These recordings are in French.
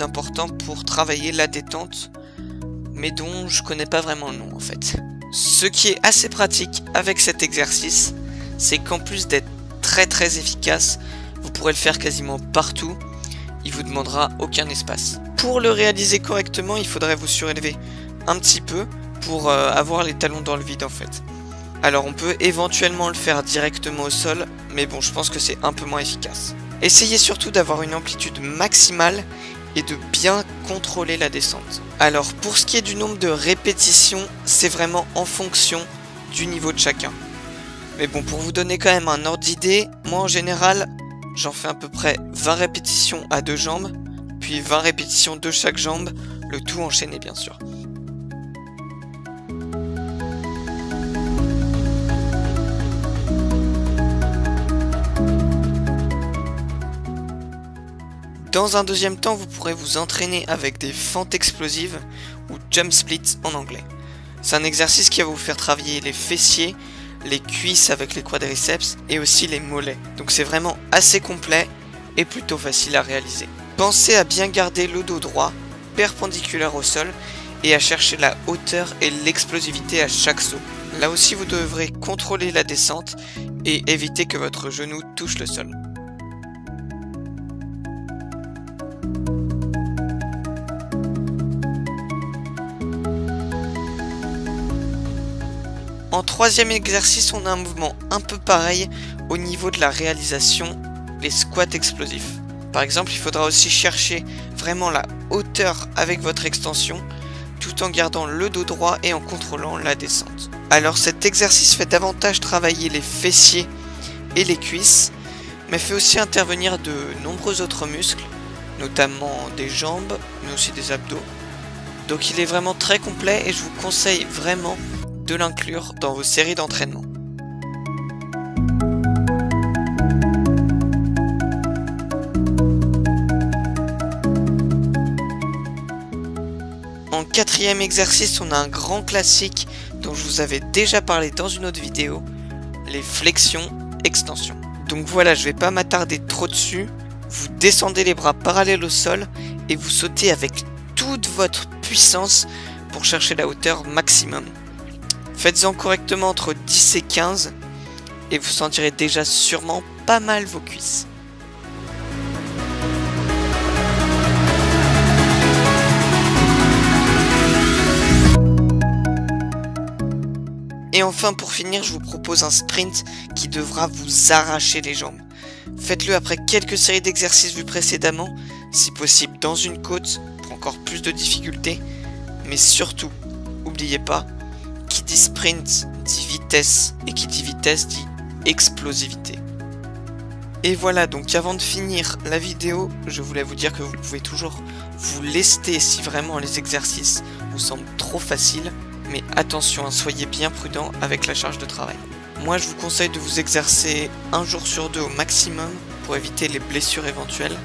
important pour travailler la détente, mais dont je connais pas vraiment le nom en fait. Ce qui est assez pratique avec cet exercice, c'est qu'en plus d'être très efficace, vous pourrez le faire quasiment partout, il vous demandera aucun espace. Pour le réaliser correctement, il faudrait vous surélever un petit peu pour avoir les talons dans le vide en fait. Alors on peut éventuellement le faire directement au sol, mais bon, je pense que c'est un peu moins efficace. Essayez surtout d'avoir une amplitude maximale et de bien contrôler la descente. Alors pour ce qui est du nombre de répétitions, c'est vraiment en fonction du niveau de chacun. Mais bon, pour vous donner quand même un ordre d'idée, moi en général, j'en fais à peu près 20 répétitions à 2 jambes, puis 20 répétitions de chaque jambe, le tout enchaîné bien sûr. Dans un deuxième temps, vous pourrez vous entraîner avec des fentes explosives ou jump splits en anglais. C'est un exercice qui va vous faire travailler les fessiers, les cuisses avec les quadriceps et aussi les mollets. Donc c'est vraiment assez complet et plutôt facile à réaliser. Pensez à bien garder le dos droit, perpendiculaire au sol et à chercher la hauteur et l'explosivité à chaque saut. Là aussi vous devrez contrôler la descente et éviter que votre genou touche le sol. En troisième exercice, on a un mouvement un peu pareil au niveau de la réalisation, les squats explosifs. Par exemple, il faudra aussi chercher vraiment la hauteur avec votre extension, tout en gardant le dos droit et en contrôlant la descente. Alors cet exercice fait davantage travailler les fessiers et les cuisses, mais fait aussi intervenir de nombreux autres muscles, notamment des jambes, mais aussi des abdos. Donc il est vraiment très complet et je vous conseille vraiment de l'inclure dans vos séries d'entraînement. En quatrième exercice, on a un grand classique dont je vous avais déjà parlé dans une autre vidéo, les flexions-extensions. Donc voilà, je ne vais pas m'attarder trop dessus. Vous descendez les bras parallèles au sol et vous sautez avec toute votre puissance pour chercher la hauteur maximum. Faites-en correctement entre 10 et 15 et vous sentirez déjà sûrement pas mal vos cuisses. Et enfin pour finir, je vous propose un sprint qui devra vous arracher les jambes. Faites-le après quelques séries d'exercices vus précédemment, si possible dans une côte pour encore plus de difficultés. Mais surtout, n'oubliez pas, qui dit sprint dit vitesse, et qui dit vitesse dit explosivité. Et voilà, donc avant de finir la vidéo, je voulais vous dire que vous pouvez toujours vous lester si vraiment les exercices vous semblent trop faciles, mais attention, soyez bien prudent avec la charge de travail. Moi je vous conseille de vous exercer un jour sur 2 au maximum pour éviter les blessures éventuelles,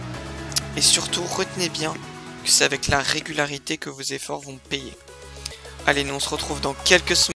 et surtout retenez bien que c'est avec la régularité que vos efforts vont payer. Allez, nous on se retrouve dans quelques semaines